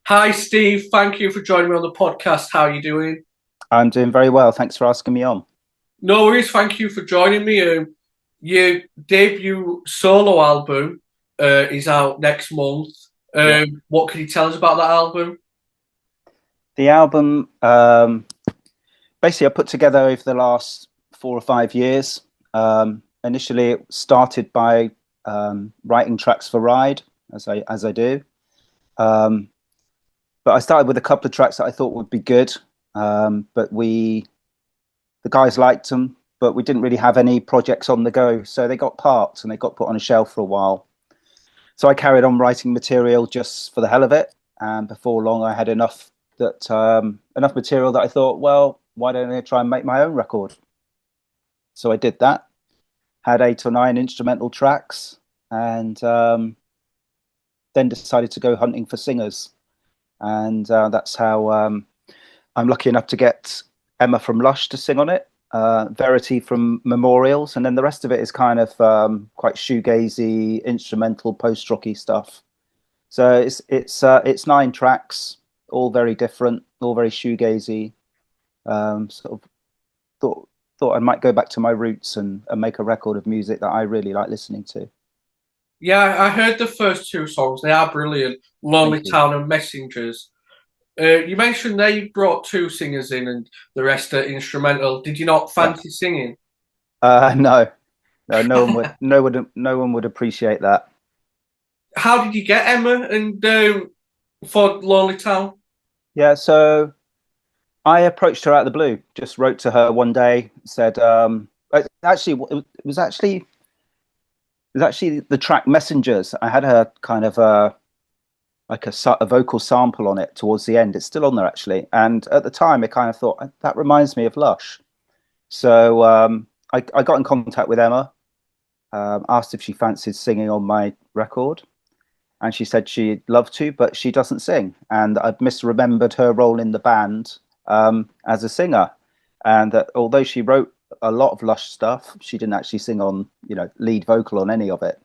Hi, Steve. Thank you for joining me on the podcast. How are you doing? I'm doing very well. Thanks for asking me on. No worries. Thank you for joining me. Your debut solo album is out next month. Yeah. What can you tell us about that album? The album, basically, I put together over the last 4 or 5 years. Initially, it started by writing tracks for Ride, as I do. Um, but I started with a couple of tracks that I thought would be good. But the guys liked them, but we didn't really have any projects on the go, so they got parked and they got put on a shelf for a while. So I carried on writing material just for the hell of it, and before long, I had enough material that I thought, well, why don't I try and make my own record? So I did that. Had 8 or 9 instrumental tracks, and then decided to go hunting for singers, and that's how I'm lucky enough to get Emma from Lush to sing on it. Verity from Memorials, and then the rest of it is kind of quite shoegazy, instrumental, post-rocky stuff. So it's 9 tracks, all very different, all very shoegazy. Sort of thought thought I might go back to my roots and make a record of music that I really like listening to. Yeah, I heard the first two songs. They are brilliant. Lonely Thank you. Town and Messengers. You mentioned they brought two singers in and the rest are instrumental. Did you not Yeah. fancy singing? No, no, no one would appreciate that. How did you get Emma and for Lonely Town? Yeah, so I approached her out of the blue. Just wrote to her one day, said, actually, it was actually the track Messengers. I had a kind of a vocal sample on it towards the end. It's still on there actually, and at the time, I kind of thought that reminds me of Lush. So I got in contact with Emma, asked if she fancied singing on my record, and she said she'd love to, but she doesn't sing, and I'd misremembered her role in the band as a singer, and that although she wrote a lot of Lush stuff, she didn't actually sing on, lead vocal on any of it.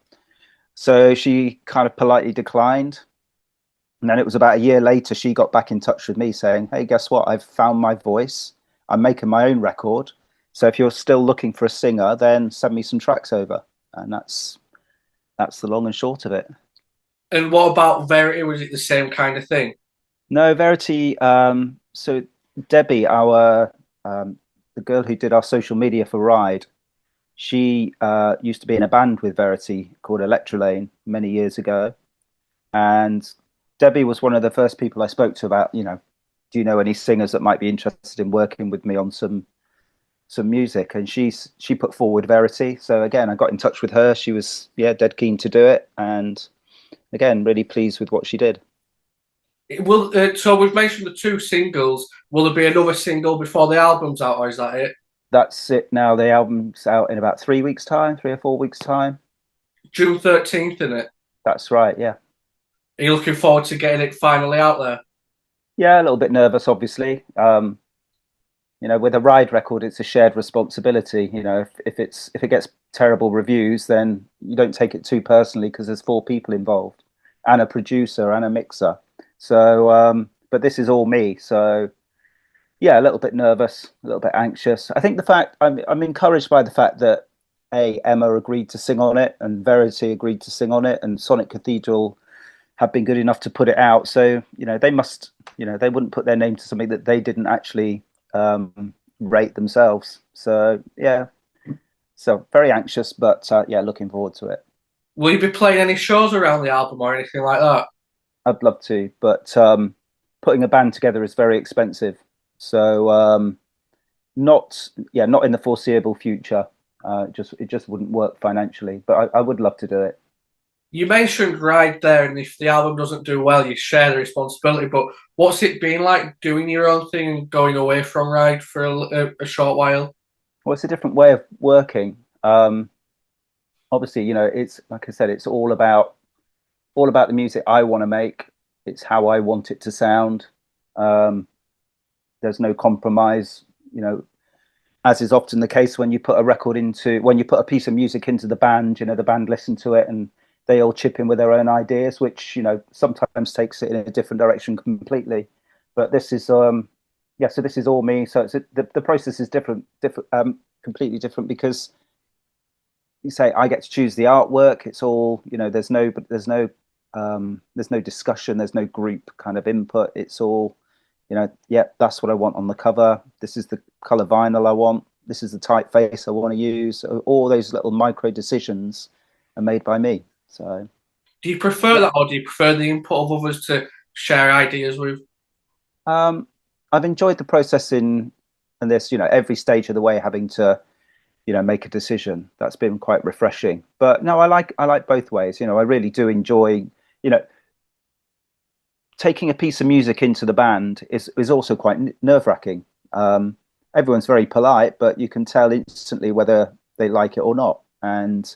So she kind of politely declined. And then it was about a year later, she got back in touch with me saying, "Hey, guess what? I've found my voice. I'm making my own record. So if you're still looking for a singer, then send me some tracks over." And that's the long and short of it. And what about Verity? Was it the same kind of thing? No, Verity. So Debbie, our the girl who did our social media for Ride, she used to be in a band with Verity called Electrolane many years ago, and Debbie was one of the first people I spoke to about, do you know any singers that might be interested in working with me on some music? And she put forward Verity. So again, I got in touch with her. She was, yeah, dead keen to do it, and again, really pleased with what she did. So we've mentioned the two singles. Will there be another single before the album's out, or is that it? That's it now. The album's out in about 3 weeks' time, 3 or 4 weeks' time. June 13th, in it. That's right. Yeah. Are you looking forward to getting it finally out there? Yeah, a little bit nervous, obviously. With a Ride record, it's a shared responsibility. If it gets terrible reviews, then you don't take it too personally because there's 4 people involved, and a producer and a mixer. So, but this is all me. So, yeah, a little bit nervous, a little bit anxious. I think the fact I'm encouraged by the fact that Emma agreed to sing on it, and Verity agreed to sing on it, and Sonic Cathedral have been good enough to put it out. So, they wouldn't put their name to something that they didn't actually rate themselves. So yeah, so very anxious, but yeah, looking forward to it. Will you be playing any shows around the album or anything like that? I'd love to, but putting a band together is very expensive. So not in the foreseeable future. It just wouldn't work financially, but I would love to do it. You mentioned Ride there, and if the album doesn't do well, you share the responsibility. But what's it been like doing your own thing and going away from Ride for a short while? Well, it's a different way of working. Obviously, it's like I said, it's all about the music I want to make. It's how I want it to sound. Um, there's no compromise, as is often the case when you put a piece of music into the band. The band listen to it and they all chip in with their own ideas, which sometimes takes it in a different direction completely. But this is yeah, so this is all me. So the process is completely different, because you say I get to choose the artwork. It's all, there's no discussion, there's no group kind of input. It's all, yeah, that's what I want on the cover. This is the color vinyl I want. This is the typeface I want to use. All those little micro decisions are made by me. So Do you prefer yeah, that, or do you prefer the input of others to share ideas with? I've enjoyed the process in this, every stage of the way, having to make a decision. That's been quite refreshing. But no, I like both ways. I really do enjoy, you know taking a piece of music into the band is also quite nerve-wracking. Everyone's very polite, but you can tell instantly whether they like it or not. And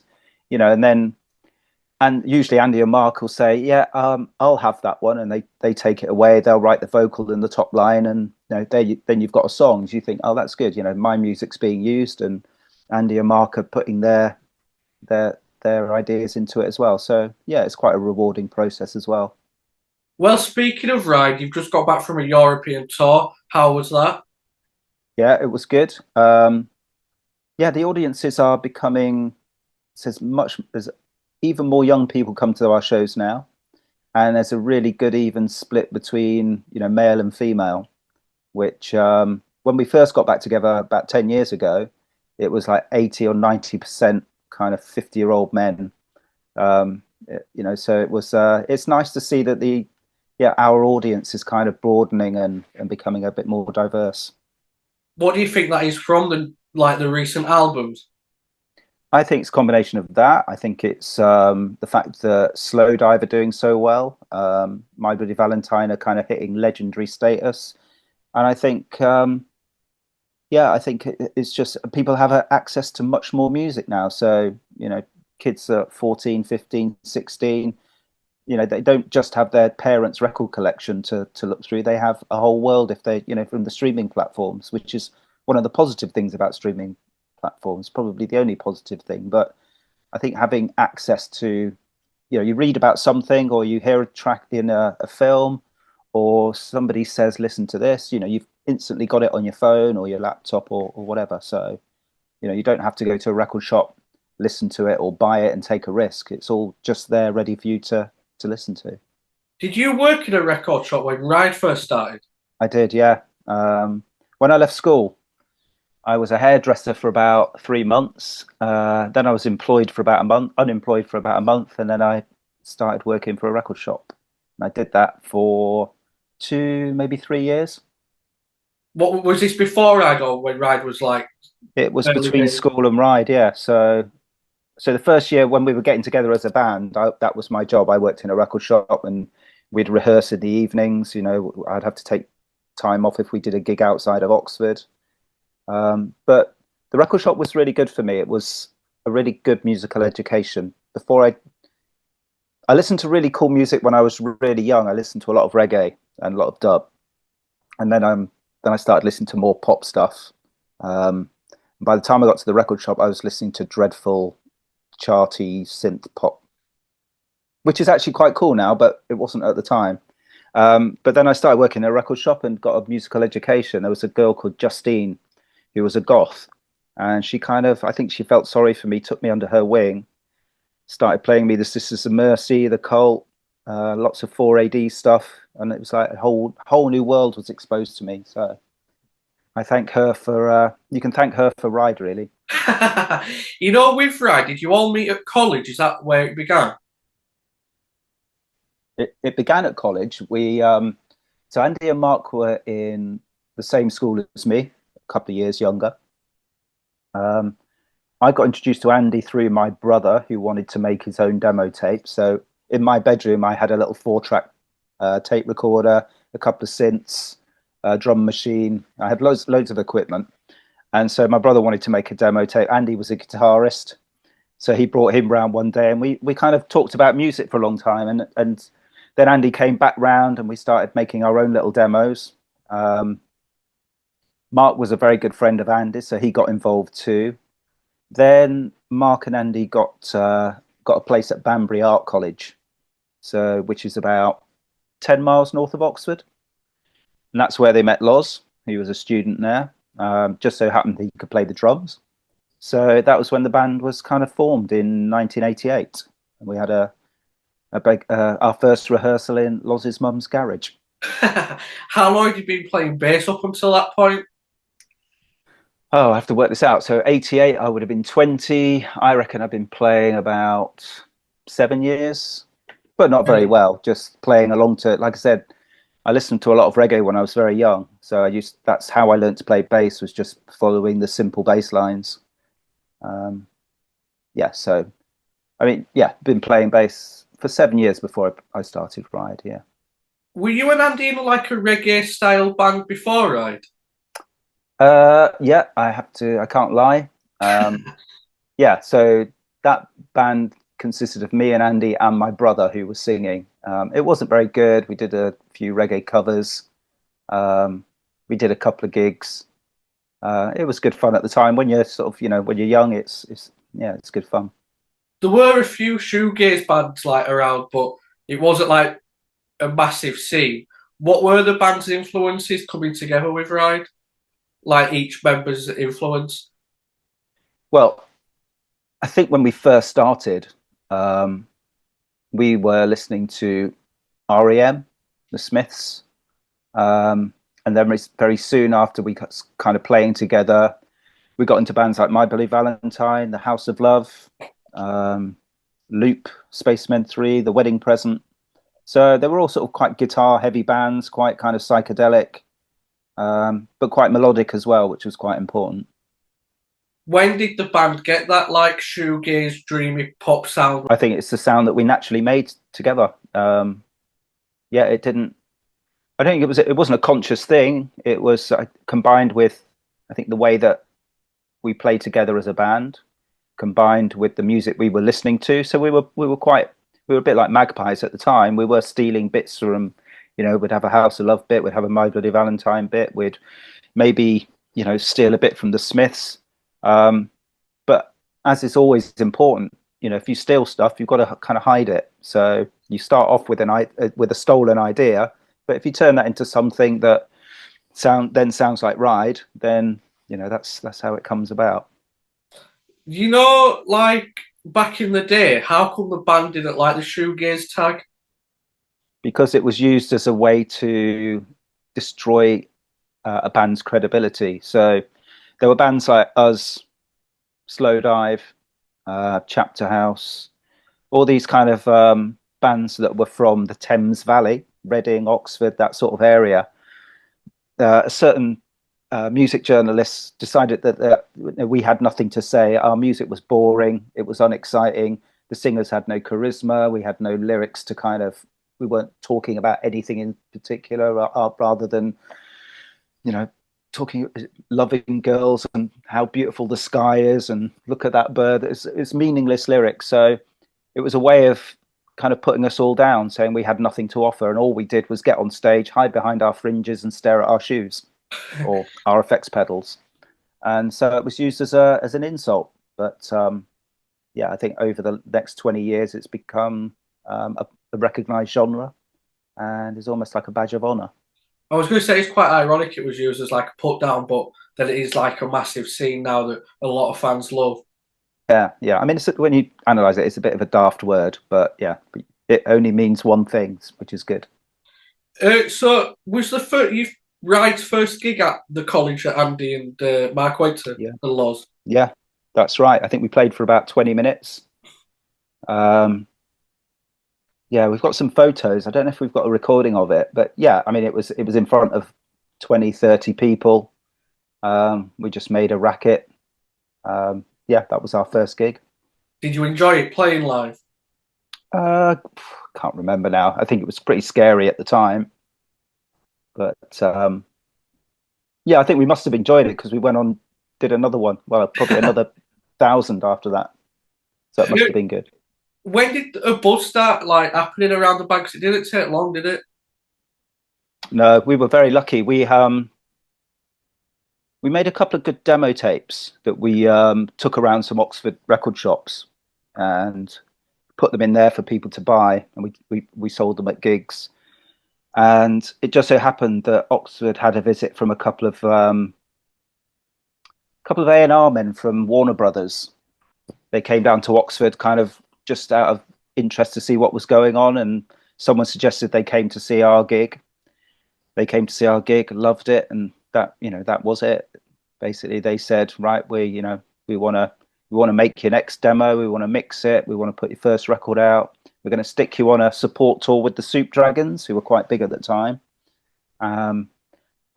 and usually Andy and Mark will say, yeah, I'll have that one, and they take it away. They'll write the vocal in the top line, and then you've got a song. So you think, oh, that's good. My music's being used, and Andy and Mark are putting their ideas into it as well. So yeah, it's quite a rewarding process as well. Well, speaking of Ride, you've just got back from a European tour. How was that? Yeah, it was good. Yeah, the audiences are becoming, there's even more young people come to our shows now, and there's a really good even split between male and female, which when we first got back together about 10 years ago, it was like 80 or 90% kind of 50-year-old men. So it's nice to see that our audience is kind of broadening and becoming a bit more diverse. What do you think that is from the recent albums? I think it's a combination of that. I think it's the fact that Slow Dive are doing so well. My Bloody Valentine are kind of hitting legendary status. And I think, I think it's just people have access to much more music now. So, kids are 14, 15, 16. They don't just have their parents' record collection to look through. They have a whole world if they, from the streaming platforms, which is one of the positive things about streaming platforms, probably the only positive thing. But I think having access to, you read about something, or you hear a track in a film, or somebody says, listen to this, you've instantly got it on your phone or your laptop, or whatever. So, you don't have to go to a record shop, listen to it, or buy it and take a risk. It's all just there ready for you to listen to. Did you work in a record shop when Ride first started? I did, yeah. When I left school, I was a hairdresser for about 3 months. Then I was employed for about a month, unemployed for about a month, and then I started working for a record shop. And I did that for 2, maybe 3 years. What was this before Ride, or when Ride was like It was early between days? school and Ride, yeah. So the first year when we were getting together as a band, that was my job. I worked in a record shop, and we'd rehearse in the evenings. I'd have to take time off if we did a gig outside of Oxford. But the record shop was really good for me. It was a really good musical education. I listened to really cool music when I was really young. I listened to a lot of reggae and a lot of dub, and then I started listening to more pop stuff. By the time I got to the record shop, I was listening to dreadful, charty synth pop, which is actually quite cool now, but it wasn't at the time. But then I started working in a record shop and got a musical education. There was a girl called Justine who was a goth, and she I think she felt sorry for me, took me under her wing, started playing me the Sisters of Mercy, the Cult, lots of 4AD stuff, and it was like a whole new world was exposed to me. So I thank her for. You can thank her for Ride, really. With Ride, did you all meet at college? Is that where it began? It began at college. So Andy and Mark were in the same school as me, a couple of years younger. I got introduced to Andy through my brother, who wanted to make his own demo tape. So in my bedroom, I had a little 4-track tape recorder, a couple of synths, a drum machine. I had loads of equipment. And so my brother wanted to make a demo tape. Andy was a guitarist, so he brought him round one day, and we kind of talked about music for a long time. And then Andy came back round, and we started making our own little demos. Mark was a very good friend of Andy, so he got involved too. Then Mark and Andy got got a place at Banbury Art College, so which is about 10 miles north of Oxford, and that's where they met Loz. He was a student there. Just so happened he could play the drums. So that was when the band was kind of formed in 1988, and we had a big our first rehearsal in Loz's mum's garage. How long had you been playing bass up until that point? Oh, I have to work this out. So 88, I would have been 20. I reckon I've been playing about 7 years, but not very well. Just playing along to, like I said, I listened to a lot of reggae when I was very young. So that's how I learned to play bass, was just following the simple bass lines. Yeah, so I mean, yeah, been playing bass for 7 years before I started Ride. Yeah. Were you and Andy in like a reggae style band before, right? Yeah, I have to. I can't lie. Yeah, so that band consisted of me and Andy and my brother who was singing. It wasn't very good. We did a few reggae covers. We did a couple of gigs. It was good fun at the time. When you're sort of, when you're young, it's yeah, it's good fun. There were a few shoegaze bands like around, but it wasn't like a massive scene. What were the band's influences coming together with Ride? Like each member's influence? Well, I think when we first started, um, we were listening to REM, the Smiths, and then very soon after we got kind of playing together, we got into bands like My Bloody Valentine, The House of Love, um, Loop, Spacemen 3, The Wedding Present. So they were all sort of quite guitar heavy bands, quite kind of psychedelic, but quite melodic as well, which was quite important. When did the band get that like shoegaze, dreamy pop sound? I think it's the sound that we naturally made together. Yeah, it didn't. I don't think it wasn't a conscious thing. It was combined with, I think, the way that we played together as a band, combined with the music we were listening to. So we were a bit like magpies at the time. We were stealing bits from, we'd have a House of Love bit, we'd have a My Bloody Valentine bit, we'd maybe, steal a bit from the Smiths. But as is always important, if you steal stuff, you've got to kind of hide it. So you start off with a stolen idea, but if you turn that into something that sounds like Ride, then that's how it comes about. Like back in the day, how come the band didn't like the shoegaze tag? Because it was used as a way to destroy a band's credibility. So there were bands like us, Slow Dive, Chapter House, all these kind of bands that were from the Thames Valley, Reading, Oxford, that sort of area. A certain music journalists decided that we had nothing to say. Our music was boring. It was unexciting. The singers had no charisma. We had no lyrics to we weren't talking about anything in particular rather than, talking, loving girls and how beautiful the sky is and look at that bird. It's meaningless lyrics. So it was a way of kind of putting us all down, saying we had nothing to offer. And all we did was get on stage, hide behind our fringes and stare at our shoes or our effects pedals. And so it was used as an insult. But yeah, I think over the next 20 years, it's become a recognized genre and is almost like a badge of honor. I was going to say it's quite ironic it was used as like a put down, but that it is like a massive scene now that a lot of fans love. Yeah. I mean, when you analyze it, it's a bit of a daft word, but yeah, it only means one thing, which is good. So was Ride's first gig at the college that Andy and Mark went to, Yeah, the Loz? yeah, that's right. I think we played for about 20 minutes. Yeah, we've got some photos. I don't know if we've got a recording of it, but yeah, I mean, it was in front of 20, 30 people. We just made a racket. Yeah, that was our first gig. Did you enjoy it playing live? Uh, can't remember now. I think it was pretty scary at the time, but yeah, I think we must have enjoyed it because we went on, did another one. Well, probably another 1,000 after that. So it must have been good. When did a buzz start like happening around the banks? It didn't take long, did it? No, we were very lucky. We made a couple of good demo tapes that we took around some Oxford record shops, and put them in there for people to buy, and we sold them at gigs. And it just so happened that Oxford had a visit from a couple of A&R men from Warner Brothers. They came down to Oxford kind of just out of interest to see what was going on, and someone suggested they came to see our gig. They came to see our gig, loved it, and that was it. Basically, they said, right, we want to make your next demo, we want to mix it, we want to put your first record out. We're going to stick you on a support tour with the Soup Dragons, who were quite big at the time. And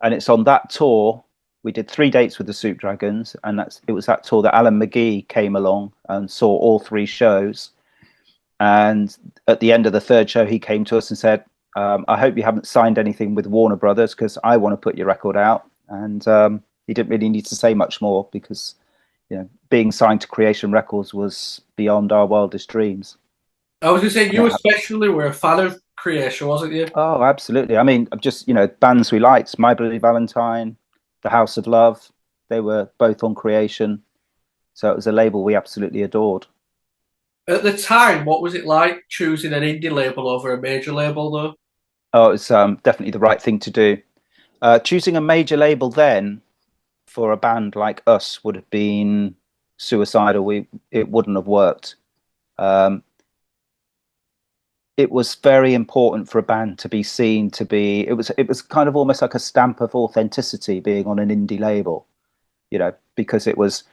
it's on that tour we did 3 dates with the Soup Dragons, and it was that tour that Alan McGee came along and saw all 3 shows. And at the end of the 3rd show, he came to us and said, I hope you haven't signed anything with Warner Brothers, because I want to put your record out. And he didn't really need to say much more, because being signed to Creation Records was beyond our wildest dreams. I was going to say, you especially were a fan of Creation, wasn't you? Oh, absolutely. I mean, just, bands we liked, My Bloody Valentine, The House of Love, they were both on Creation. So it was a label we absolutely adored. At the time, what was it like choosing an indie label over a major label, though? Oh, it was definitely the right thing to do. Choosing a major label then for a band like us would have been suicidal. It wouldn't have worked. It was very important for a band to be seen to be. It was kind of almost like a stamp of authenticity being on an indie label, because it was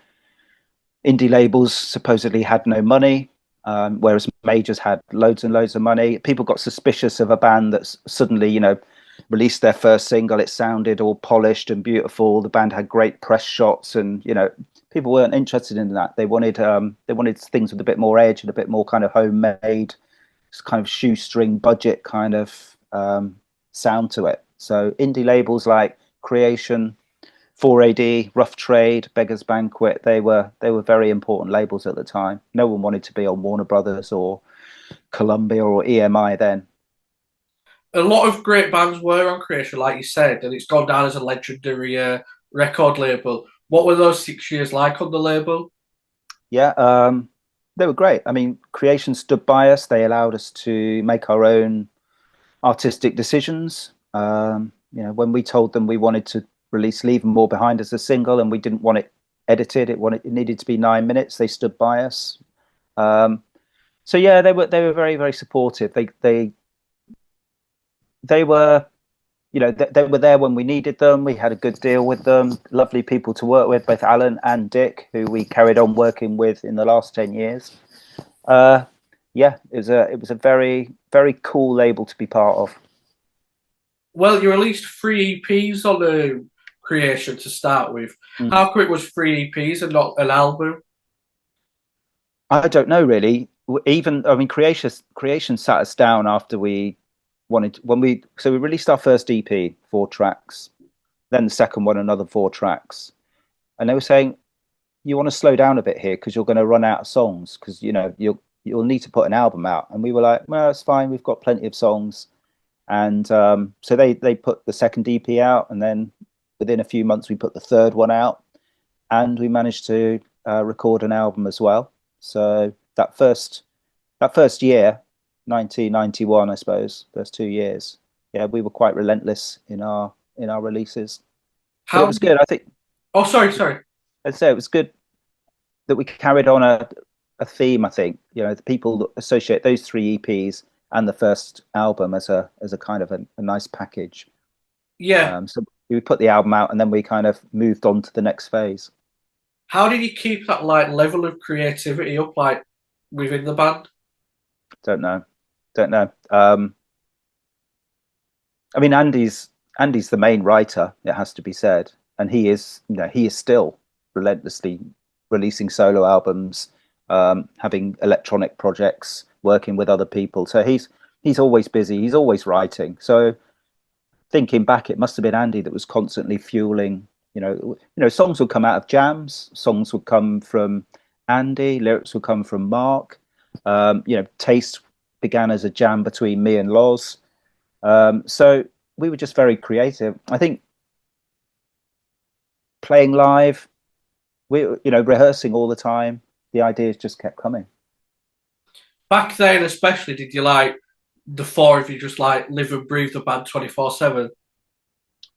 indie labels supposedly had no money, whereas majors had loads and loads of money. People got suspicious of a band that's suddenly, released their first single. It sounded all polished and beautiful. The band had great press shots, and people weren't interested in that. They wanted things with a bit more edge and a bit more kind of homemade, kind of shoestring budget kind of sound to it. So indie labels like Creation, 4AD, Rough Trade, Beggars Banquet, they were very important labels at the time. No one wanted to be on Warner Brothers or Columbia or EMI then. A lot of great bands were on Creation, like you said, and it's gone down as a legendary record label. What were those 6 years like on the label? Yeah, they were great. I mean, Creation stood by us. They allowed us to make our own artistic decisions. When we told them we wanted to release Leave 'Em More Behind as a single, and we didn't want it edited, it needed to be 9 minutes. They stood by us. So yeah, they were very, very supportive. They were, they were there when we needed them. We had a good deal with them. Lovely people to work with, both Alan and Dick, who we carried on working with in the last 10 years. Yeah, it was a very, very cool label to be part of. Well, you released 3 EPs on the Creation to start with. How come it was 3 EPs and not an album? I don't know really. Creation sat us down after we we released our first EP, 4 tracks, then the second one, another 4 tracks, and they were saying, you want to slow down a bit here because you're going to run out of songs, because you'll need to put an album out. And we were like, well, it's fine, we've got plenty of songs. And so they put the second EP out, and then within a few months we put the third one out, and we managed to record an album as well. So that first year, 1991, I suppose, first 2 years, yeah, we were quite relentless in our releases. But it was good, I think. Oh, sorry. I'd say it was good that we carried on a theme. I think the people associate those 3 EPs and the first album as a kind of a nice package. Yeah. So we put the album out, and then we kind of moved on to the next phase. How did you keep that level of creativity up within the band? Don't know. I mean, Andy's the main writer, it has to be said, and he is still relentlessly releasing solo albums, having electronic projects, working with other people. So he's always busy. He's always writing. So thinking back, it must have been Andy that was constantly fueling. Songs would come out of jams. Songs would come from Andy. Lyrics would come from Mark. Taste began as a jam between me and Loz. So we were just very creative. I think playing live, rehearsing all the time, the ideas just kept coming. Back then, especially, did you like the four of you just like live and breathe the band 24/7?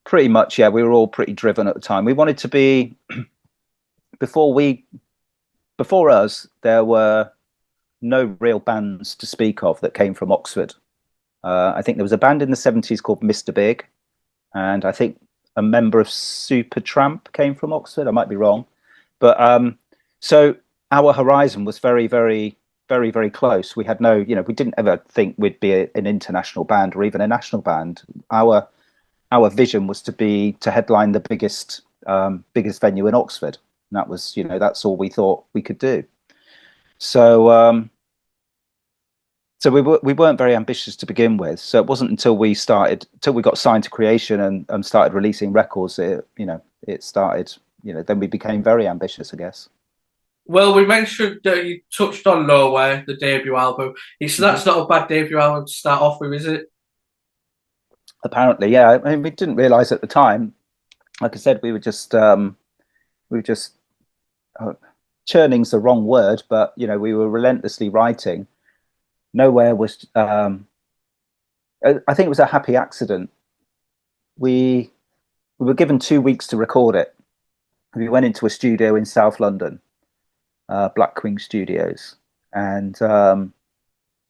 Pretty much, yeah. We were all pretty driven at the time. We wanted to be before we before us. There were no real bands to speak of that came from Oxford. I think there was a band in the '70s called Mr. Big, and I think a member of Supertramp came from Oxford. I might be wrong, but so our horizon was very, very, very, very close. We had no, we didn't ever think we'd be an international band or even a national band. Our vision was to headline the biggest venue in Oxford. And that was, that's all we thought we could do. So so we weren't very ambitious to begin with. So it wasn't until we got signed to Creation and started releasing records, it started, then we became very ambitious, I guess. Well, we mentioned that you touched on Nowhere, the debut album. That's not a bad debut album to start off with, is it? Apparently, yeah. I mean, we didn't realize at the time. Like I said, we were just churning's the wrong word, but we were relentlessly writing. Nowhere was. I think it was a happy accident. We were given 2 weeks to record it. We went into a studio in South London, Black Queen Studios, and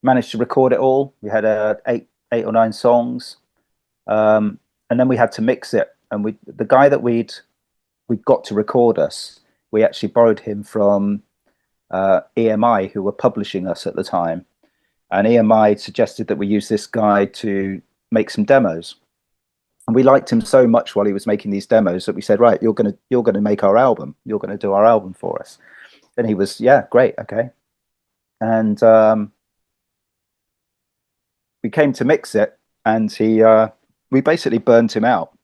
managed to record it all. We had eight or nine songs, and then we had to mix it. And the guy that we got to record us, we actually borrowed him from EMI, who were publishing us at the time, and EMI suggested that we use this guy to make some demos. And we liked him so much while he was making these demos that we said, right, you're gonna make our album. You're gonna do our album for us. And he was, yeah, great, okay. And we came to mix it, and we basically burned him out.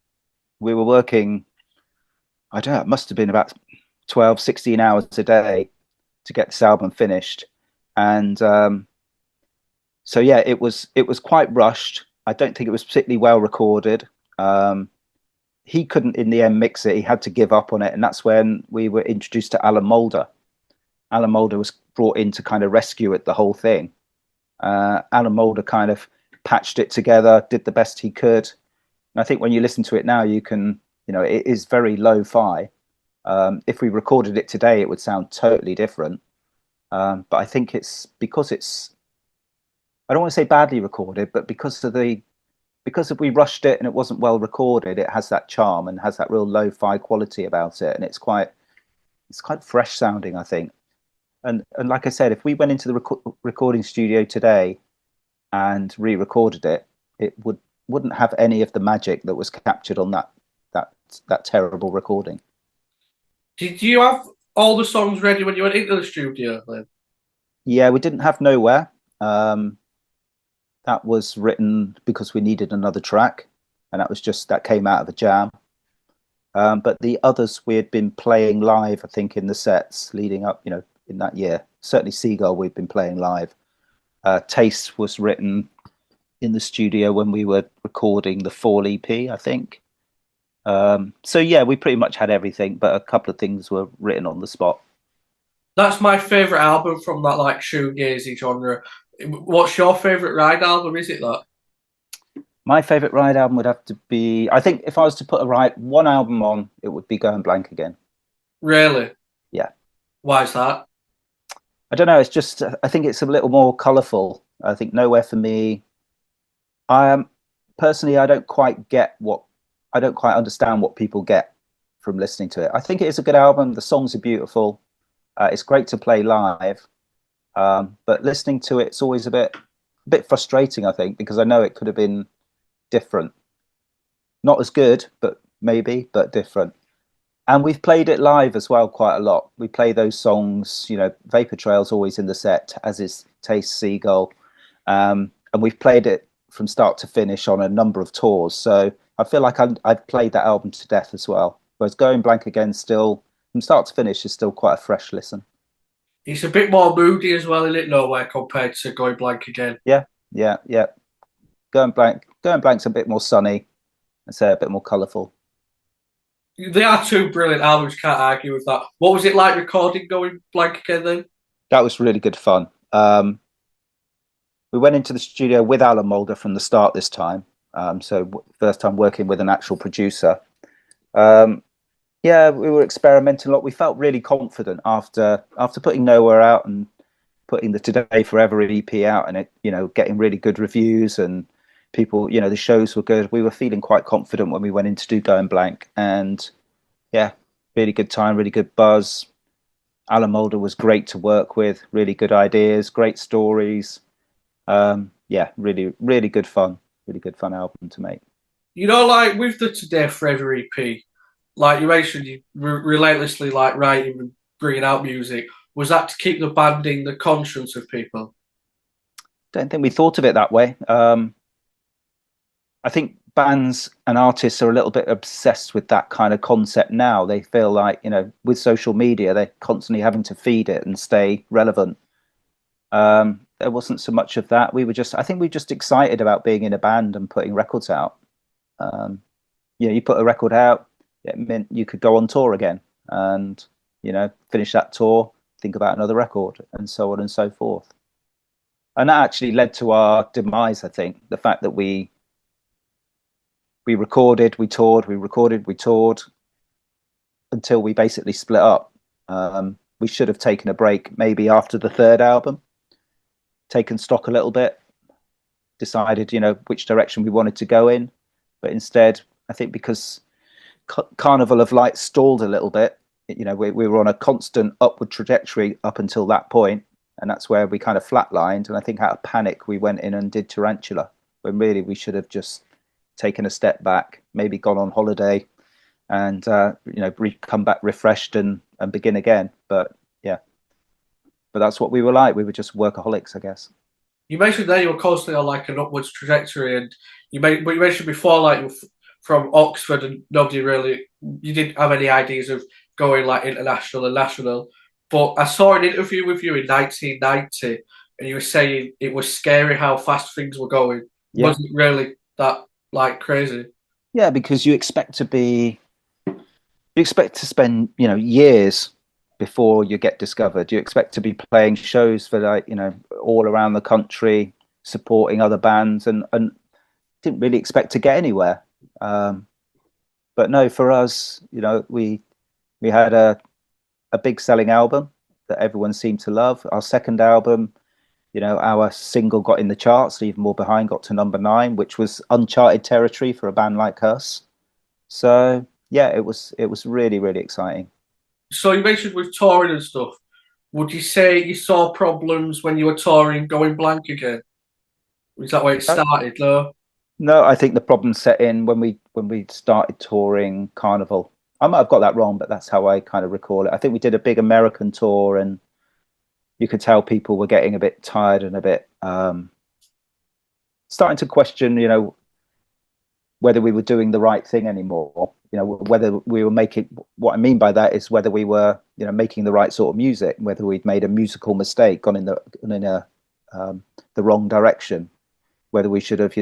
We were working, I don't know, it must have been about 12, 16 hours a day to get this album finished. And so yeah, it was quite rushed. I don't think it was particularly well recorded. He couldn't in the end mix it. He had to give up on it, and that's when we were introduced to Alan Moulder. Alan Moulder was brought in to kind of rescue it, the whole thing. Alan Moulder kind of patched it together, did the best he could. And I think when you listen to it now, you can, it is very lo-fi. If we recorded it today, it would sound totally different. But I think it's because I don't want to say badly recorded, but because we rushed it and it wasn't well recorded, it has that charm and has that real lo-fi quality about it, and it's quite fresh sounding, I think. And like I said, if we went into the recording studio today and re-recorded it, it wouldn't have any of the magic that was captured on that terrible recording. Did you have all the songs ready when you went into the studio then? Yeah, we didn't have Nowhere. That was written because we needed another track, and that came out of a jam. But the others we had been playing live, I think, in the sets leading up, in that year. Certainly Seagull we've been playing live. Taste was written in the studio when we were recording the Fall EP, I think. So yeah, we pretty much had everything, but a couple of things were written on the spot. That's my favourite album from that like shoegazy genre. What's your favourite Ride album? Is it that? My favourite Ride album would have to be, I think if I was to put one album on, it would be Going Blank Again. Really? Yeah. Why is that? I don't know. It's just, I think it's a little more colourful. I think Nowhere for me, personally, I don't quite understand what people get from listening to it. I think it is a good album. The songs are beautiful. It's great to play live. But listening to it's always a bit frustrating, I think, because I know it could have been different. Not as good, but different. And we've played it live as well quite a lot. We play those songs, Vapor Trail's always in the set, as is Taste, Seagull. And we've played it from start to finish on a number of tours. So I feel like I've played that album to death as well. Whereas Going Blank Again still, from start to finish, is still quite a fresh listen. It's a bit more moody as well, isn't it, Nowhere, compared to Going Blank Again? Yeah. Going Blank's a bit more sunny, and say a bit more colourful. They are two brilliant albums, can't argue with that. What was it like recording Going Blank Again then? That was really good fun. we went into the studio with Alan Moulder from the start this time. So first time working with an actual producer. Um, yeah, we were experimenting a lot. We felt really confident after putting Nowhere out and putting the Today Forever EP out, and it, getting really good reviews, and people, the shows were good. We were feeling quite confident when we went in to do Going Blank, and yeah, really good time, really good buzz. Alan Moulder was great to work with, really good ideas, great stories. Yeah, really, really good fun album to make. Like with the Today Forever EP, like you mentioned, you relentlessly like writing and bringing out music. Was that to keep the band in the conscience of people? Don't think we thought of it that way. I think bands and artists are a little bit obsessed with that kind of concept now. They feel like, with social media, they're constantly having to feed it and stay relevant. There wasn't so much of that. I think we were just excited about being in a band and putting records out. You put a record out, it meant you could go on tour again and, finish that tour, think about another record, and so on and so forth. And that actually led to our demise, I think. The fact that we recorded, we toured, we recorded, we toured until we basically split up. We should have taken a break maybe after the third album, taken stock a little bit, decided, which direction we wanted to go in. But instead, I think because Carnival of Light stalled a little bit, we were on a constant upward trajectory up until that point, and that's where we kind of flatlined. And I think out of panic, we went in and did Tarantula, when really we should have just taken a step back, maybe gone on holiday, and come back refreshed and begin again. But yeah, but that's what we were like. We were just workaholics, I guess. You mentioned there you were constantly on like an upwards trajectory, and but you mentioned before like you're from Oxford, and you didn't have any ideas of going like international and national. But I saw an interview with you in 1990, and you were saying it was scary how fast things were going. Yeah. Wasn't it really that like crazy? Yeah, because you expect to spend years before you get discovered. You expect to be playing shows for all around the country, supporting other bands, and didn't really expect to get anywhere. But no, for us, we had a big selling album that everyone seemed to love. Our second album, our single got in the charts, Leave More Behind got to number 9, which was uncharted territory for a band like us. So yeah, it was really, really exciting. So you mentioned with touring and stuff. Would you say you saw problems when you were touring Going Blank again? Was that where it started, though? No, I think the problem set in when we started touring Carnival. I might have got that wrong, but that's how I kind of recall it. I think we did a big American tour, and you could tell people were getting a bit tired and a bit starting to question, whether we were doing the right thing anymore. Whether we were making. What I mean by that is whether we were, making the right sort of music, whether we'd made a musical mistake, gone in the wrong direction, whether we should have,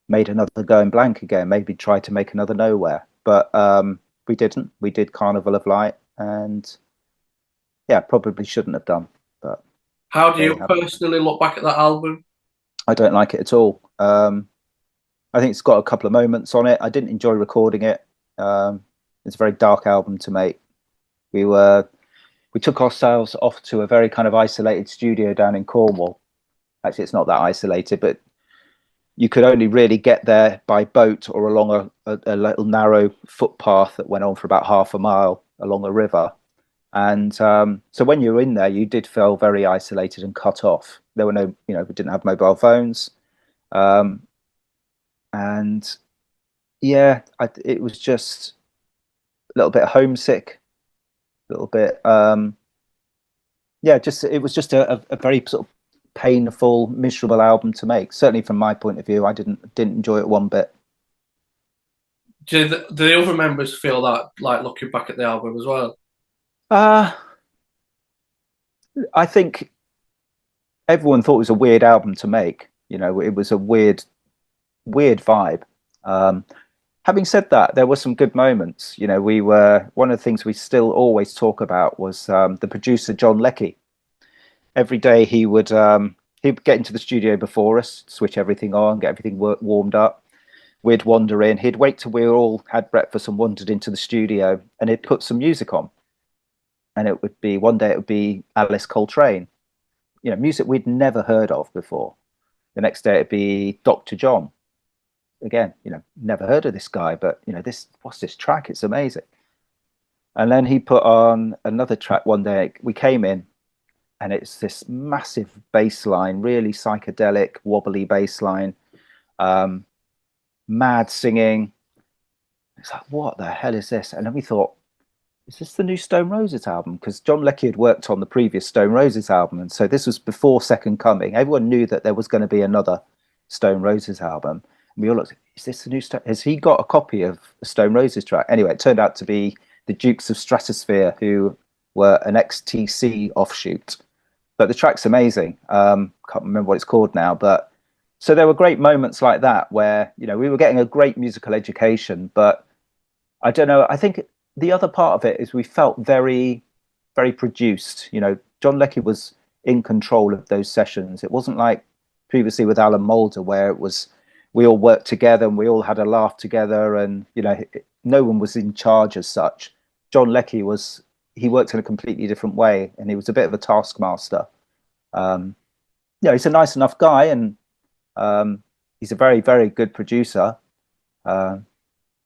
made another Going Blank again, maybe tried to make another Nowhere. But we didn't. We did Carnival of Light, and yeah, probably shouldn't have done. But how do you personally look back at that album? I don't like it at all. I think it's got a couple of moments on it. I didn't enjoy recording it. It's a very dark album to make. We took ourselves off to a very kind of isolated studio down in Cornwall. Actually, it's not that isolated, but you could only really get there by boat or along a little narrow footpath that went on for about half a mile along a river. And so when you were in there, you did feel very isolated and cut off. There were no, we didn't have mobile phones. And yeah, it was just a little bit homesick, a little bit. Yeah, it was just a very sort of painful, miserable album to make. Certainly from my point of view, I didn't enjoy it one bit. Do the other members feel that, like looking back at the album as well? I think everyone thought it was a weird album to make. It was a weird vibe. Having said that, there were some good moments. One of the things we still always talk about was the producer John Leckie. Every day he would He'd get into the studio before us, switch everything on, get everything warmed up. We'd wander in. He'd wait till we all had breakfast and wandered into the studio, and he'd put some music on. And it would be one day it would be Alice Coltrane, music we'd never heard of before. The next day it'd be Dr. John. Again, never heard of this guy, but what's this track? It's amazing. And then he put on another track one day. We came in, and it's this massive bass line, really psychedelic, wobbly bass line, mad singing. It's like, what the hell is this? And then we thought, is this the new Stone Roses album? Because John Leckie had worked on the previous Stone Roses album, and so this was before Second Coming. Everyone knew that there was going to be another Stone Roses album. And we all looked, is this the new Stone? Has he got a copy of the Stone Roses track? Anyway, it turned out to be the Dukes of Stratosphere, who were an XTC offshoot. But the track's amazing. Can't remember what it's called now, but so there were great moments like that where we were getting a great musical education. But I don't know. I think the other part of it is we felt very, very produced. John Leckie was in control of those sessions. It wasn't like previously with Alan Moulder, where it was we all worked together and we all had a laugh together, and no one was in charge as such. John Leckie he worked in a completely different way, and he was a bit of a taskmaster. He's a nice enough guy, and he's a very, very good producer. But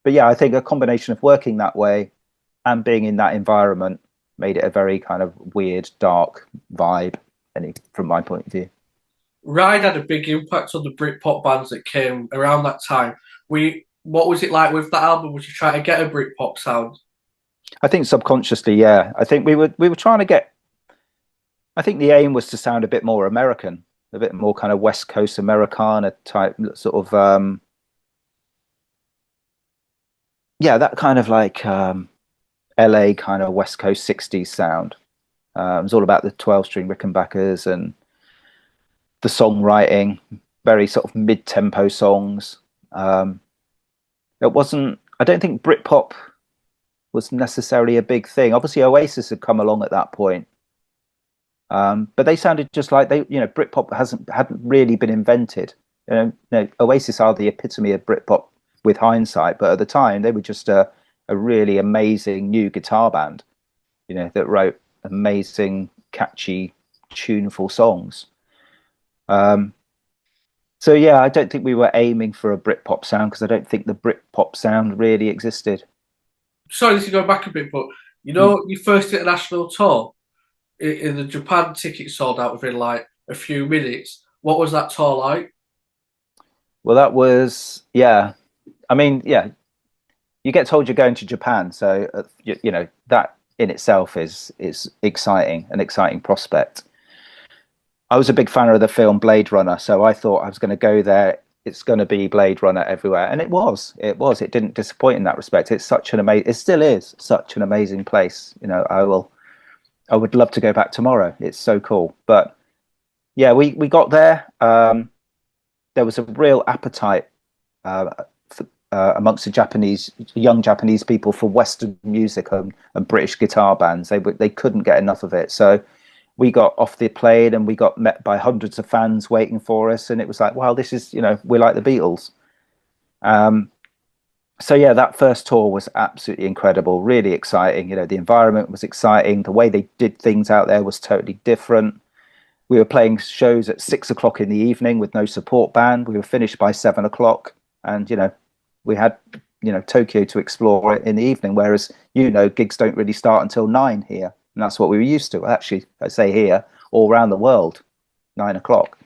yeah, I think a combination of working that way and being in that environment made it a very kind of weird, dark vibe, from my point of view. Ride had a big impact on the Britpop bands that came around that time. What was it like with that album? Was you trying to get a Britpop sound? I think subconsciously, yeah. I think we were trying to get. I think the aim was to sound a bit more American, a bit more kind of West Coast Americana type sort of. That kind of like LA kind of West Coast 60s sound. It was all about the 12-string Rickenbackers and the songwriting, very sort of mid-tempo songs. It wasn't. I don't think Britpop was necessarily a big thing. Obviously, Oasis had come along at that point, but they sounded just like Britpop hadn't really been invented. Oasis are the epitome of Britpop with hindsight, but at the time they were just a really amazing new guitar band, that wrote amazing, catchy, tuneful songs. So yeah, I don't think we were aiming for a Britpop sound, because I don't think the Britpop sound really existed. Sorry to go back a bit, but your first international tour in the Japan ticket sold out within like a few minutes. What was that tour like? Well, that was, yeah. I mean, yeah, you get told you're going to Japan, so that in itself is exciting, an exciting prospect. I was a big fan of the film Blade Runner, so I thought I was going to go there. It's going to be Blade Runner everywhere, and it was. It didn't disappoint in that respect. It's such an amazing. It still is such an amazing place. I would love to go back tomorrow. It's so cool. But yeah, we got there. There was a real appetite amongst the young Japanese people for Western music and British guitar bands. They couldn't get enough of it. So we got off the plane and we got met by hundreds of fans waiting for us, and it was like, wow, this is, we're like the Beatles. So yeah, that first tour was absolutely incredible, really exciting. The environment was exciting. The way they did things out there was totally different. We were playing shows at 6 o'clock in the evening with no support band. We were finished by 7 o'clock, and we had Tokyo to explore in the evening, whereas gigs don't really start until 9 here. And that's what we were used to. Actually, I say here, all around the world, 9 o'clock.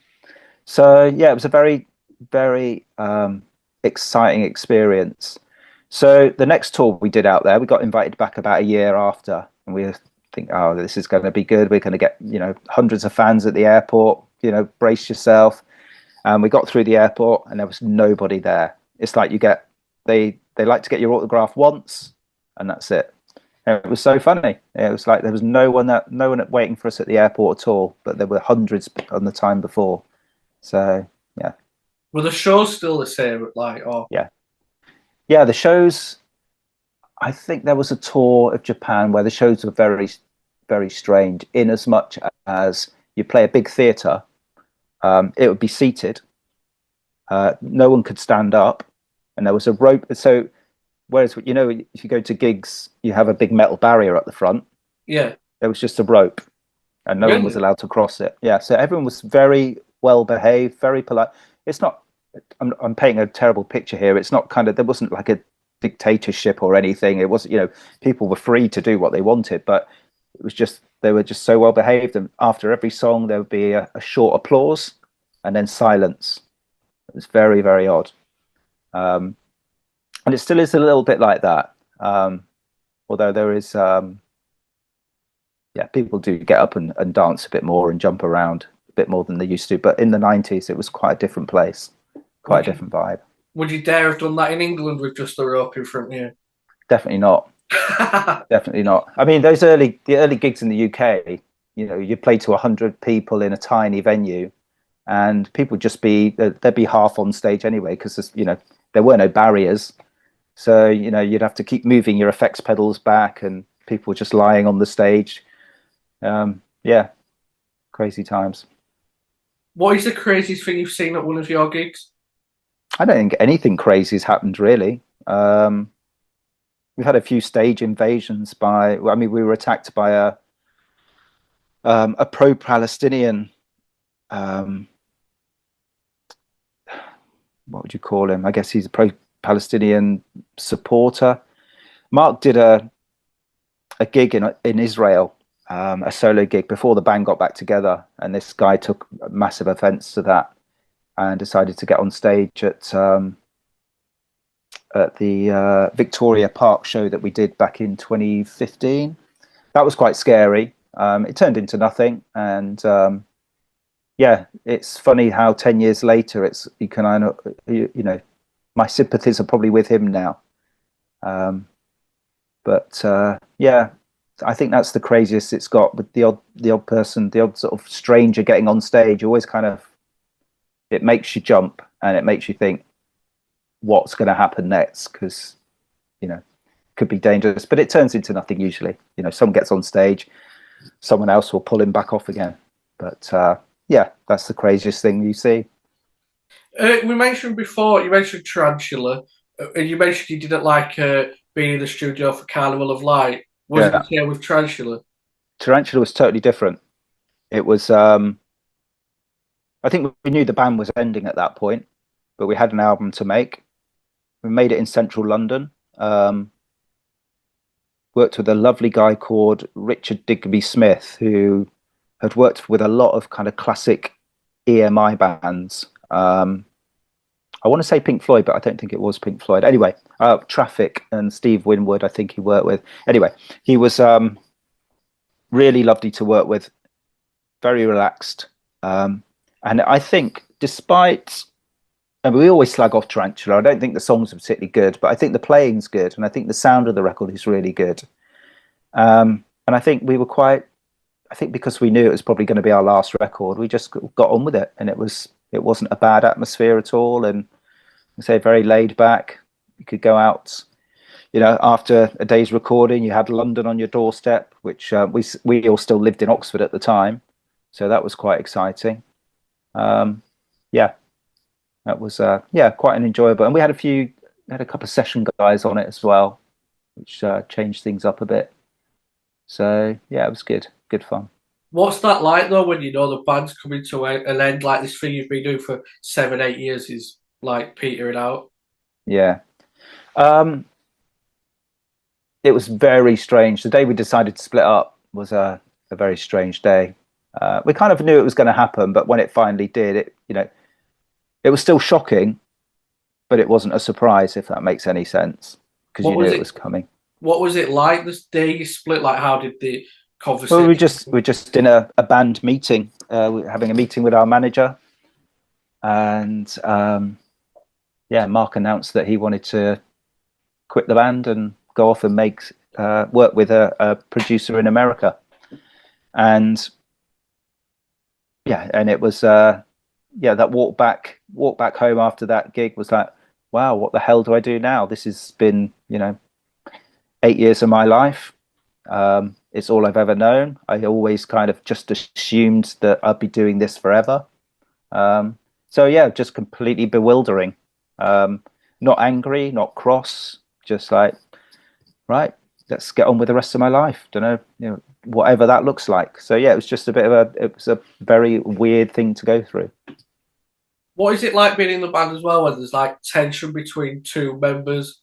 So yeah, it was a very, very exciting experience. So the next tour we did out there, we got invited back about a year after, and we think, oh, this is going to be good. We're going to get hundreds of fans at the airport. Brace yourself. And we got through the airport, and there was nobody there. It's like they like to get your autograph once, and that's it. It was so funny. It was like there was no one waiting for us at the airport at all, but there were hundreds on the time before. So yeah. Were the shows still the same? Yeah, the shows. I think there was a tour of Japan where the shows were very, very strange. In as much as you play a big theatre, It would be seated. No one could stand up, and there was a rope. So whereas if you go to gigs, you have a big metal barrier at the front. Yeah. There was just a rope, and no one was Really? allowed to cross it. Yeah, so everyone was very well behaved, very polite. It's not. I'm painting a terrible picture here. It's not kind of there wasn't like a dictatorship or anything. It wasn't. People were free to do what they wanted, but it was just they were just so well behaved. And after every song, there would be a short applause, and then silence. It was very, very odd. Um, and it still is a little bit like that. Although there is, yeah, people do get up and dance a bit more and jump around a bit more than they used to. But in the 90s, it was quite a different place, quite Would a you different vibe. would you dare have done that in England with just a rope in front of you? Definitely not. Definitely not. I mean, the early gigs in the UK, you play to 100 people in a tiny venue, and people just they'd be half on stage anyway because there were no barriers. So you'd have to keep moving your effects pedals back, and people just lying on the stage. Yeah, crazy times. What is the craziest thing you've seen at one of your gigs? I don't think anything crazy has happened really. We've had a few stage invasions I mean, we were attacked by a pro-Palestinian. Um, what would you call him? I guess he's a pro-Palestinian supporter. Mark did a gig in Israel, a solo gig before the band got back together, and this guy took massive offence to that and decided to get on stage at the Victoria Park show that we did back in 2015. That was quite scary. It turned into nothing, and yeah, it's funny how 10 years later, my sympathies are probably with him now. But yeah, I think that's the craziest it's got with the odd person, the odd sort of stranger getting on stage. Always kind of it makes you jump and it makes you think what's going to happen next because could be dangerous, but it turns into nothing usually. Someone gets on stage, someone else will pull him back off again. But yeah, that's the craziest thing you see. We mentioned before, you mentioned Tarantula, and you mentioned you didn't like being in the studio for Carnival of Light. Was it the Yeah, same with Tarantula? Tarantula was totally different. It was I think we knew the band was ending at that point, but we had an album to make. We made it in central London. Worked with a lovely guy called Richard Digby Smith, who had worked with a lot of kind of classic EMI bands. I want to say Pink Floyd, but I don't think it was Pink Floyd. Anyway, Traffic and Steve Winwood, I think he worked with. Anyway, he was really lovely to work with, very relaxed. And I think despite, and we always slag off Tarantula, I don't think the songs are particularly good, but I think the playing's good, and I think the sound of the record is really good. And I think we were I think because we knew it was probably going to be our last record, we just got on with it, and it wasn't a bad atmosphere at all, and I say very laid back. You could go out, after a day's recording, you had London on your doorstep, which we all still lived in Oxford at the time, so that was quite exciting. Yeah, that was yeah, quite an enjoyable, and we had a couple of session guys on it as well, which changed things up a bit. So yeah, it was good fun. What's that like though when you know the band's coming to an end, like this thing you've been doing for 7, 8 years is like petering out? Yeah, um, it was very strange. The day we decided to split up was a very strange day. We kind of knew it was going to happen, but when it finally did, it was still shocking, but it wasn't a surprise, if that makes any sense, because What you knew was it it? was coming. What was it like this day you split? Like, how did the Well, conversation? we're just in a band meeting. We're having a meeting with our manager, and yeah, Mark announced that he wanted to quit the band and go off and make work with a producer in America. And yeah, and it was yeah, that walk back home after that gig was like, wow, what the hell do I do now? This has been 8 years of my life. It's all I've ever known. I always kind of just assumed that I'd be doing this forever. So yeah, just completely bewildering. Um, Not angry, not cross, just like, right, let's get on with the rest of my life. Don't know, whatever that looks like. So yeah, it was just it was a very weird thing to go through. What is it like being in the band as well when there's like tension between two members?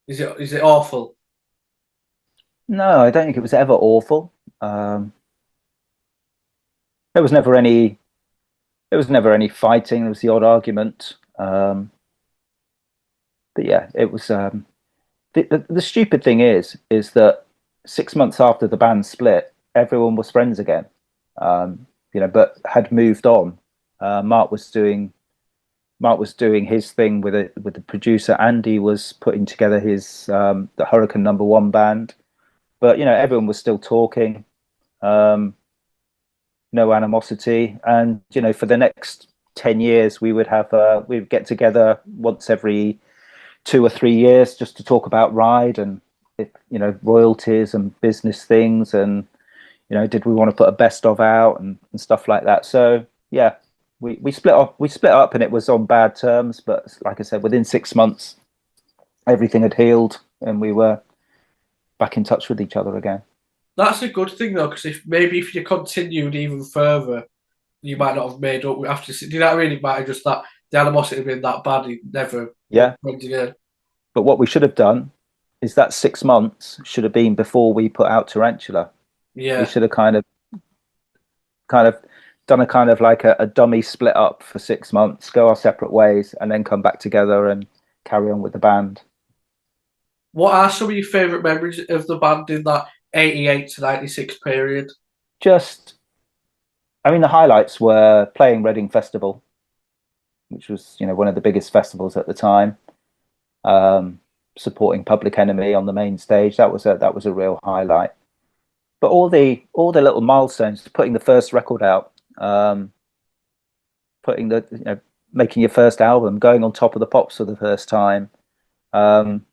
Is it awful? No, I don't think it was ever awful. There was never any, there was never any fighting. There was the odd argument. But yeah, it was. The stupid thing is that 6 months after the band split, everyone was friends again. But had moved on. Uh, Mark was doing Mark was doing his thing with the producer. Andy was putting together his the Hurricane Number One band. But everyone was still talking. Um, no animosity, and for the next 10 years, we would get together once every 2 or 3 years just to talk about Ride and royalties and business things, and did we want to put a best of out and stuff like that. So yeah, we split off. We split up, and it was on bad terms. But like I said, within 6 months, everything had healed, and we were back in touch with each other again. That's a good thing though, because if you continued even further, you might not have made up after. Do you know what I mean? It might have just that the animosity had been that bad, it never Yeah, went again. but what we should have done is that 6 months should have been before we put out Tarantula. We Yeah. should have kind of done a kind of like a dummy split up for 6 months, go our separate ways, and then come back together and carry on with the band. What are some of your favourite memories of the band in that 88 to 96 period? Just, I mean, the highlights were playing Reading Festival, which was, one of the biggest festivals at the time. Um, Supporting Public Enemy on the main stage, that was a real highlight. But all the little milestones, putting the first record out, putting the making your first album, going on Top of the Pops for the first time, um,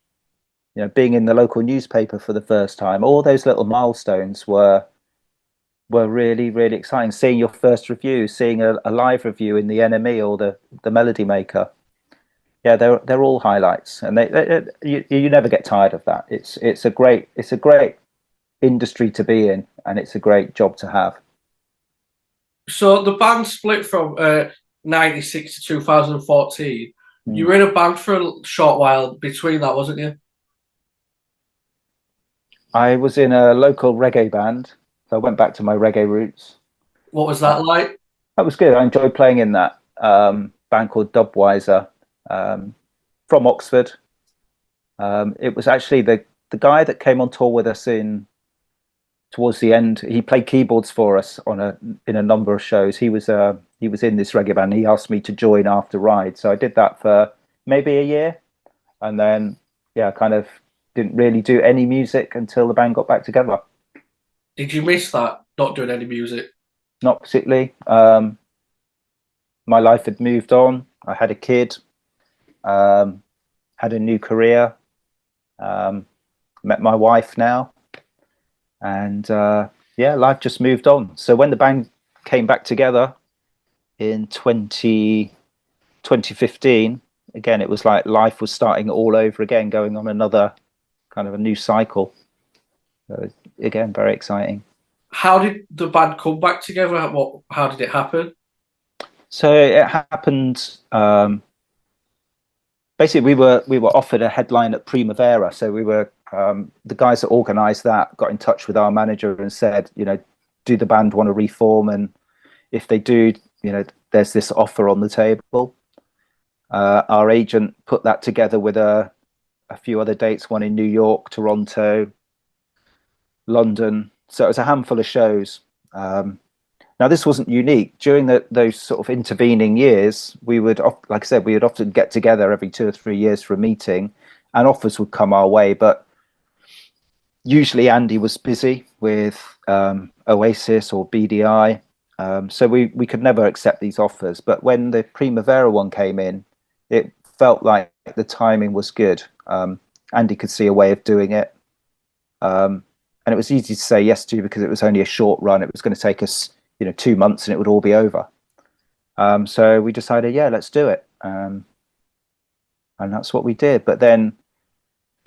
being in the local newspaper for the first time. All those little milestones were really, really exciting. Seeing your first review, seeing a live review in the NME or the Melody Maker. Yeah, they're all highlights, and you never get tired of that. It's a great industry to be in, and it's a great job to have. So the band split from 96 to 2014. You Mm. were in a band for a short while between that, wasn't you? I was in a local reggae band, so I went back to my reggae roots. What was Uh, that like? that was good. I enjoyed playing in that band called Dubwiser, um, from Oxford. It was actually the guy that came on tour with us in towards the end. He played keyboards for us in a number of shows. He was in this reggae band. He asked me to join after Ride, so I did that for maybe a year, and then yeah, kind of didn't really do any music until the band got back together. Did you miss that? Not doing any music? Not particularly. My life had moved on. I had a kid, um, had a new career, um, met my wife now, and yeah, life just moved on. So when the band came back together in 2015, again, it was like life was starting all over again, going on another kind of a new cycle. So again, very exciting. How did the band come back together? How did it happen? So it happened. Basically, we were offered a headline at Primavera. So we were the guys that organised that got in touch with our manager and said, do the band want to reform? And if they do, there's this offer on the table. Our agent put that together with a few other dates, one in New York, Toronto, London. So it was a handful of shows. Now, this wasn't unique. During those sort of intervening years, like I said, we would often get together every 2 or 3 years for a meeting, and offers would come our way. But usually, Andy was busy with Oasis or BDI, so we could never accept these offers. But when the Primavera one came in, it felt like the timing was good. Andy could see a way of doing it, and it was easy to say yes to because it was only a short run. It was going to take us 2 months and it would all be over. So we decided, yeah, let's do it. And that's what we did. But then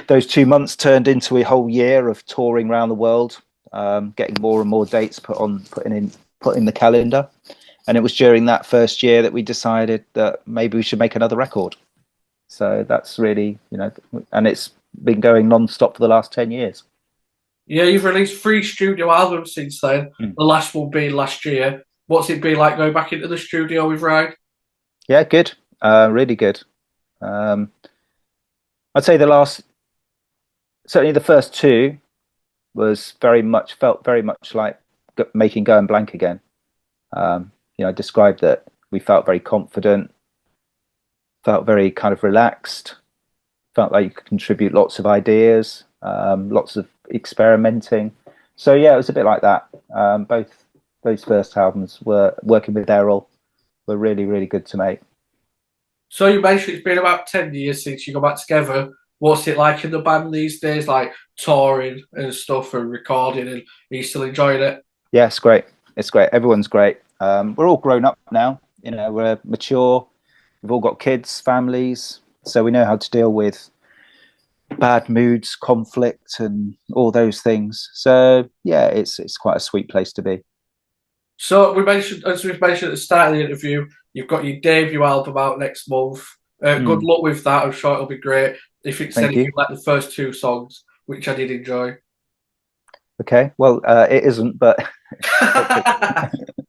those 2 months turned into a whole year of touring around the world, getting more and more dates put in the calendar. And it was during that first year that we decided that maybe we should make another record. So that's really, and it's been going non-stop for the last 10 years. Yeah, you've released 3 studio albums since then. Mm. The last one being last year. What's it been like going back into the studio with Ride? Yeah, good. Really good. I'd say certainly the first two felt very much like making Going Blank again. I described that we felt very confident, felt very kind of relaxed, felt like you could contribute lots of ideas, lots of experimenting. So yeah, it was a bit like that. Both those first albums were working with Errol were really, really good to make. So you mentioned it's been about 10 years since you got back together. What's it like in the band these days, like touring and stuff and recording, and are you still enjoying it? Yeah, it's great. It's great. Everyone's great. We're all grown up now. We're mature. We've all got kids, families, so we know how to deal with bad moods, conflict, and all those things. So yeah, it's quite a sweet place to be. So as we mentioned at the start of the interview, you've got your debut album out next month. Good luck with that. I'm sure it'll be great. If it's Thank anything you. like the first 2 songs, which I did enjoy. Okay, well, it isn't, but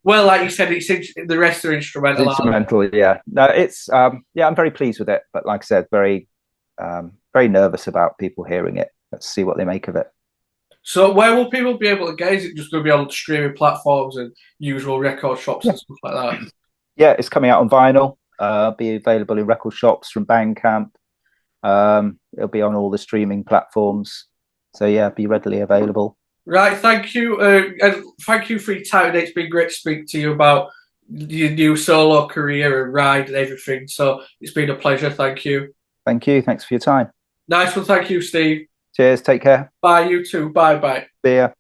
Well, like you said, the rest are it's instrumental. instrumental. Yeah, no, it's yeah, I'm very pleased with it, but like I said, very nervous about people hearing it. Let's see what they make of it. So where will people be able to get? Is it just going to be on streaming platforms and usual record shops Yeah, and stuff like that? yeah, it's coming out on vinyl. Be available in record shops from Bandcamp. It'll be on all the streaming platforms. So yeah, be readily available. Right, thank you. And thank you for your time. It's been great to speak to you about your new solo career and Ride and everything. So it's been a pleasure. Thank you. Thank you. Thanks for your time. Nice one. Thank you, Steve. Cheers. Take care. Bye, you too. Bye bye. See ya.